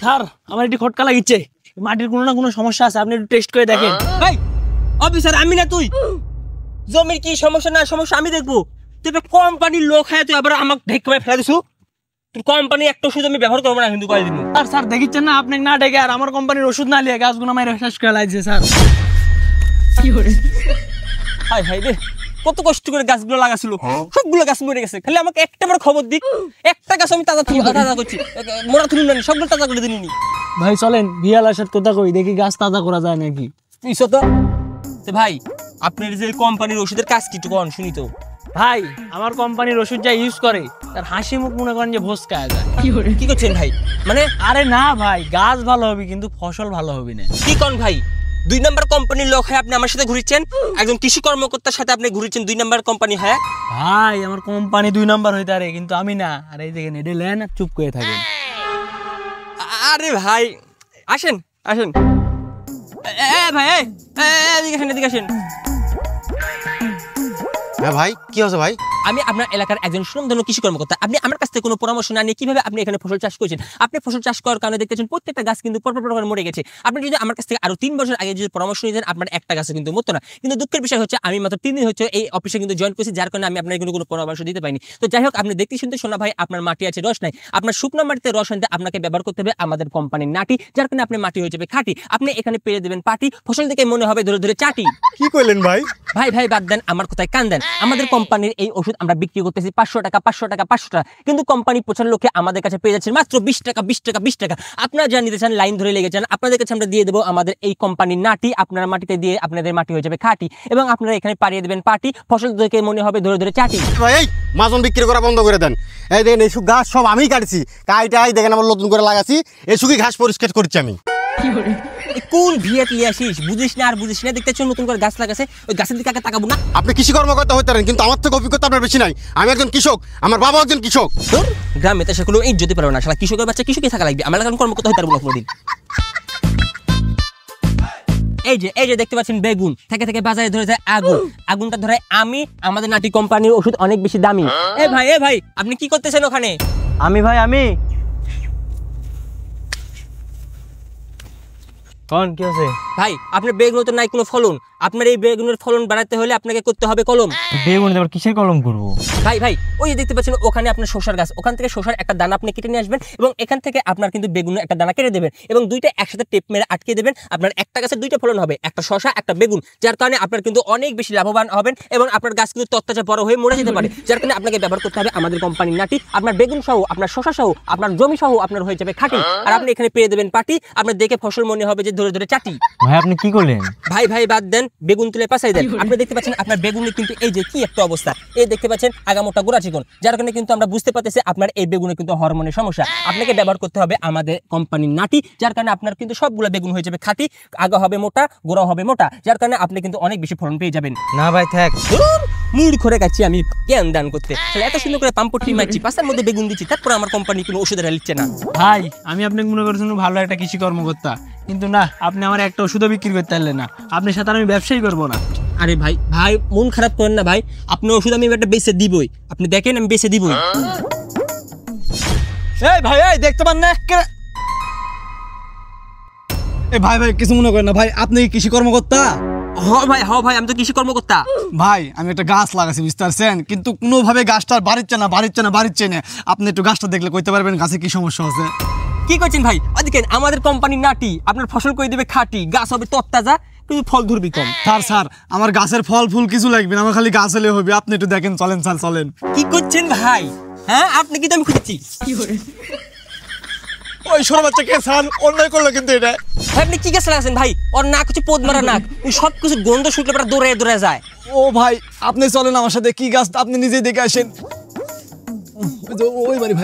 Sir আমার একটু খটকা লাগিচ্ছে, মাটির কোনো না কোনো সমস্যা আছে, আপনি একটু টেস্ট করে দেখেন। ভাই অফিসার আমি না তুই, জমির কি সমস্যা না সমস্যা আমি দেখবো। তুই কোম্পানির লোক হ্যাঁ, তুই আবার আমাকে ঢেক করে ফেলে দিছু। তোর কোম্পানি একটা ওষুধ আমি ব্যবহার করবো না কিন্তু কয়েকদিন। স্যার দেখিচ্ছেন না আপনি না ডেকে আর আমার কোম্পানির ওষুধ না নিয়ে গাছগুলো আমার শেষ করে লাগছে স্যার। হাই হাই রে, কত কষ্ট করে গাছগুলো লাগাছিল, সবগুলো গাছ মরে গেছে। খালি আমাকে একটা বার খবর দিক, একটা গাছ আমি তাজা করছি, মোরা তুলুন না, সবগুলো তাজা করে দিনি। ভাই চলেন বিয়ালার সাথে কথা কই, দেখি গাছ তাজা করা যায় নাকি। তো ভাই আপনার যে কোম্পানির ওষুধের কাজ কি একটু কন শুনি তো। ভাই আমার কোম্পানির ওষুধ যা ইউজ করে তার হাসি মুখ মনে করেন যে ভোজ খাওয়া যায়। কি করছেন ভাই? মানে আরে না ভাই, গাছ ভালো হবে কিন্তু ফসল ভালো হবে না। কি কন ভাই? 2 নাম্বার কোম্পানির লোক হয়ে আপনি আমার সাথে ঘুরছেন, একজন কৃষি কর্মকর্তার সাথে আপনি ঘুরছেন 2 নাম্বার কোম্পানি হ্যাঁ? ভাই আমার কোম্পানি 2 নাম্বার হইতে পারে কিন্তু আমি না। আর এই দেখেন এটা লেন আর চুপ করে থাকেন। আরে ভাই আসেন আসেন, ভাই এদিকে আসেন এদিকে আসেন। হ্যাঁ ভাই কি হচ্ছে ভাই? আমি আপনার এলাকার একজন সুনামধন্য কৃষি কর্মকর্তা। আপনি আমার কাছ থেকে কোনো পরামর্শ না নিয়ে কিভাবে আপনি এখানে ফসল চাষ করেছেন? আপনি ফসল চাষ করার কারণে দেখতেছেন প্রত্যেকটা গাছ কিন্তু পরপর করে মরে গেছে। আপনি যদি আমার কাছ থেকে আরো 3 বছর আগে যদি পরামর্শ নিতেন আপনার একটা গাছে কিন্তু মরতো না। কিন্তু দুঃখের বিষয় হচ্ছে আমি মাত্র 3 দিন হচ্ছে এই অফিসে কিন্তু জয়েন করেছি, যার কারণে আমি আপনার কোনো পরামর্শ দিতে পারিনি। তো যাই হোক, আপনি দেখতে শুনতে শোনা ভাই আপনার মাটি আছে রস নাই, আপনার শুকনো মাটিতে রস আনতে আপনাকে ব্যবহার করতে হবে আমাদের কোম্পানির নাটি, যার কারণে আপনার মাটি হয়ে যাবে খাঁটি। আপনি এখানে পেরে দেবেন পাটি, ফসল দেখে মনে হবে ধরে ধরে চাটি। কি কইলেন ভাই? ভাই ভাই বাদ দেন, আমার কথায় কান দেন। আমাদের কোম্পানির এই ওষুধ আমরা বিক্রি করতেছি 500 টাকা 500 টাকা 500 টাকা, কিন্তু কোম্পানি প্রচার লোকে আমাদের কাছে পেয়ে যাচ্ছেন মাত্র 20 টাকা 20 টাকা 20 টাকা। আপনারা যা নিতে চান লাইন ধরে লেগে যান, আপনাদের কাছে আমরা দিয়ে দেবো আমাদের এই কোম্পানির নাটি, আপনারা মাটিতে দিয়ে আপনাদের মাটি হয়ে যাবে খাঁটি এবং আপনারা এখানে পাড়িয়ে দেবেন পাটি, ফসল দেখে মনে হবে ধরে ধরে চাটি। ভাই এই মাজন বিক্রি করা বন্ধ করে দেন। এই দেখেন এইসব গাছ সব আমিই কাটছি, কাইটাই দেখেন আমার নতুন করে লাগাচ্ছি, এসুকি ঘাস পরিষ্কার করছি আমি। কোন ভিয়েট লিয়ে আসিস বুঝিস না আর বুঝিস না, দেখতে চান নতুন করে গাছ লাগাছে, ওই গাছের দিকে আগে তাকাবো না? আপনি কৃষি কর্মকর্তা হতে পারেন কিন্তু আমার থেকে অভিজ্ঞতা আপনার বেশি নাই। আমি একজন কৃষক, আমার বাবা একজন কৃষক। গ্রামে তো সেগুলো এই যদি পারো না, শালা কৃষকের বাচ্চা কৃষকই থাকা লাগবে, আমরা এখন কর্মকর্তা হতে পারবো না কোনোদিন। এই যে দেখতে পাচ্ছেন বেগুন থেকে থেকে বাজারে ধরে যায় আগুন, আগুনটা ধরে আমি, আমাদের নাটি কোম্পানির ওষুধ অনেক বেশি দামি। এ ভাই আপনি কি করতেছেন ওখানে? আমি কোন কি আছে ভাই আপনার বেগুন তো নাই কোনো ফলন, আপনার এই বেগুনের ফলন বাড়াতে হলে আপনাকে করতে হবে কলম। বেগুন আবার কিসের কলম করব? ভাই ওই যে দেখতে পাচ্ছেন ওখানে আপনার শসার গাছ, ওখান থেকে শসার একটা দানা আপনি কেটে নিয়ে আসবেন এবং এখান থেকে আপনার কিন্তু বেগুনের একটা দানা কেটে দেবেন এবং দুইটা একসাথে টেপ মেরে আটকে দেবেন। আপনার একটা গাছে 2টা ফলন হবে, একটা শসা একটা বেগুন, যার কারণে আপনার কিন্তু অনেক বেশি লাভবান হবেন এবং আপনার গাছ কিন্তু তত্ত্বাচা বড় হয়ে মরে যেতে পারে, যার কারণে আপনাকে ব্যবহার করতে হবে আমাদের কোম্পানির নাটি। আপনার বেগুন সহ আপনার শসা সহ আপনার জমি সহ আপনার হয়ে যাবে খাঁটি, আর আপনি এখানে পেয়ে দেবেন পাটি, আপনার দেখে ফসল মনে হবে যে ধরে ধরে চাটি। ভাই আপনি কি করলেন? ভাই বাদ দেন, বেগুন তুলে পাশাই দেন। আপনি দেখতে পাচ্ছেন আপনার বেগুনের কিন্তু এই যে কি একটা অবস্থা, এই দেখতে পাচ্ছেন আগামোটা গোড়া চিকন, যার কারণে কিন্তু আমরা বুঝতে পারতেছি আপনার এই বেগুনে কিন্তু হরমোনের সমস্যা। আপনাকে ব্যবহার করতে হবে আমাদের কোম্পানির নাটি, যার কারণে আপনার কিন্তু সবগুলো বেগুন হয়ে যাবে খাঁটি, আগা হবে মোটা গোড়া হবে মোটা, যার কারণে আপনি কিন্তু অনেক বেশি ফলন পেয়ে যাবেন। না ভাই থাক, মুড় করে গেছি আমি জ্ঞান দান করতে, এত সুন্দর করে পাম্পটি মারছি, পাশের মধ্যে বেগুন দিচ্ছি, তারপর আমার কোম্পানি কোনো ওষুধের লিখছে না। ভাই আমি আপনাকে মনে করছেন ভালো একটা কৃষি কর্মকর্তা, কিন্তু না, আপনি আমার একটা ওষুধও বিক্রি করতে পারলেন না, আপনার সাথে আমি ব্যবসাই করবো না। আরে ভাই মন খারাপ করেন না ভাই, আপনার ওষুধ আমি একটা বেচে দিবই, আপনি দেখেন আমি বেচে দিবই। এই ভাই দেখতে পান না? এই ভাই কিছু মনে করেন না ভাই, আপনি কি কৃষি কর্মকর্তা? হ ভাই আমি তো কৃষি কর্মকর্তা। ভাই আমি একটা গাছ লাগাচ্ছি বুঝতে পারছেন, কিন্তু কোনোভাবে গাছটা বাড়িচ্ছে না। আপনি একটু গাছটা দেখলে কইতে পারবেন গাছে কি সমস্যা আছে? কি করছেন ভাই? দেখেন আমাদের কোম্পানির নাটি আপনার ফসল করে দেবে খাঁটি, গাছ হবে তত্তাজা, কিন্তু ফল ধরবি কম। স্যার আমার গাছের ফল ফুল কিছু লাগবে না, আমার খালি গাছ হলে হবে। আপনি একটু দেখেন, চলেন স্যার চলেন। কি করছেন ভাই? হ্যাঁ আপনি কি তো আমি খুঁজছি ওই ছোট বাচ্চা কে স্যার অন্যায় করলো কিন্তু এটা। আপনি কি গাছ লাগাচ্ছেন ভাই? ওর নাক হচ্ছে পোদ মারা নাক, ওই সব কিছু গন্ধ শুকলে পরে দৌড়ে যায়। ও ভাই আপনি চলেন আমার সাথে, কি গাছ আপনি নিজেই দেখে আসেন। ওই বাড়ি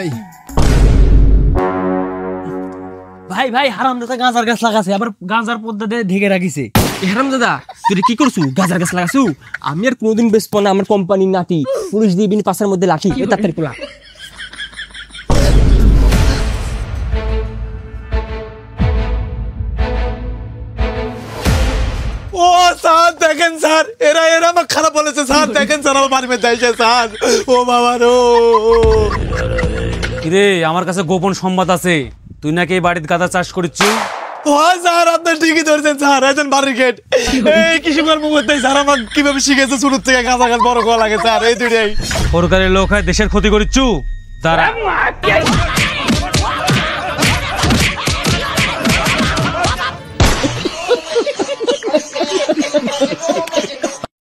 ভাই হারামদাদা গাঁজার গাছ লাগাছে, আবার গাঁজার পদ্মা দিয়ে ঢেকে রাখিছে। হারামদাদা তুই কি করছু? গাজার গাছ লাগাছু? আমি আর কোনোদিন বেচবো না আমার কোম্পানির নাটি, পুলিশ দিয়ে বিন পাশের মধ্যে লাঠি তাড়াতাড়ি পোলা। ও স্যার দেখেন স্যার, এরা আমার খারাপ বলেছে স্যার, দেখেন স্যার আমার বাড়ি মধ্যে এসে স্যার। ও বাবা রো কিরে আমার কাছে গোপন সংবাদ আছে, তুই নাকি এই বাড়িতে গাঁদা চাষ করছিস। হয় স্যার, আপনি ঠিকই ধরছেন স্যার, একজন বাড়ির গেট এই কৃষি কর্ম করতে স্যার আমাকে কিভাবে শিখেছে ছোট থেকে গাঁজা গাছ বড় করা লাগে স্যার, এই দুটাই। সরকারের লোক হয় দেশের ক্ষতি করিচ্ছু, তারা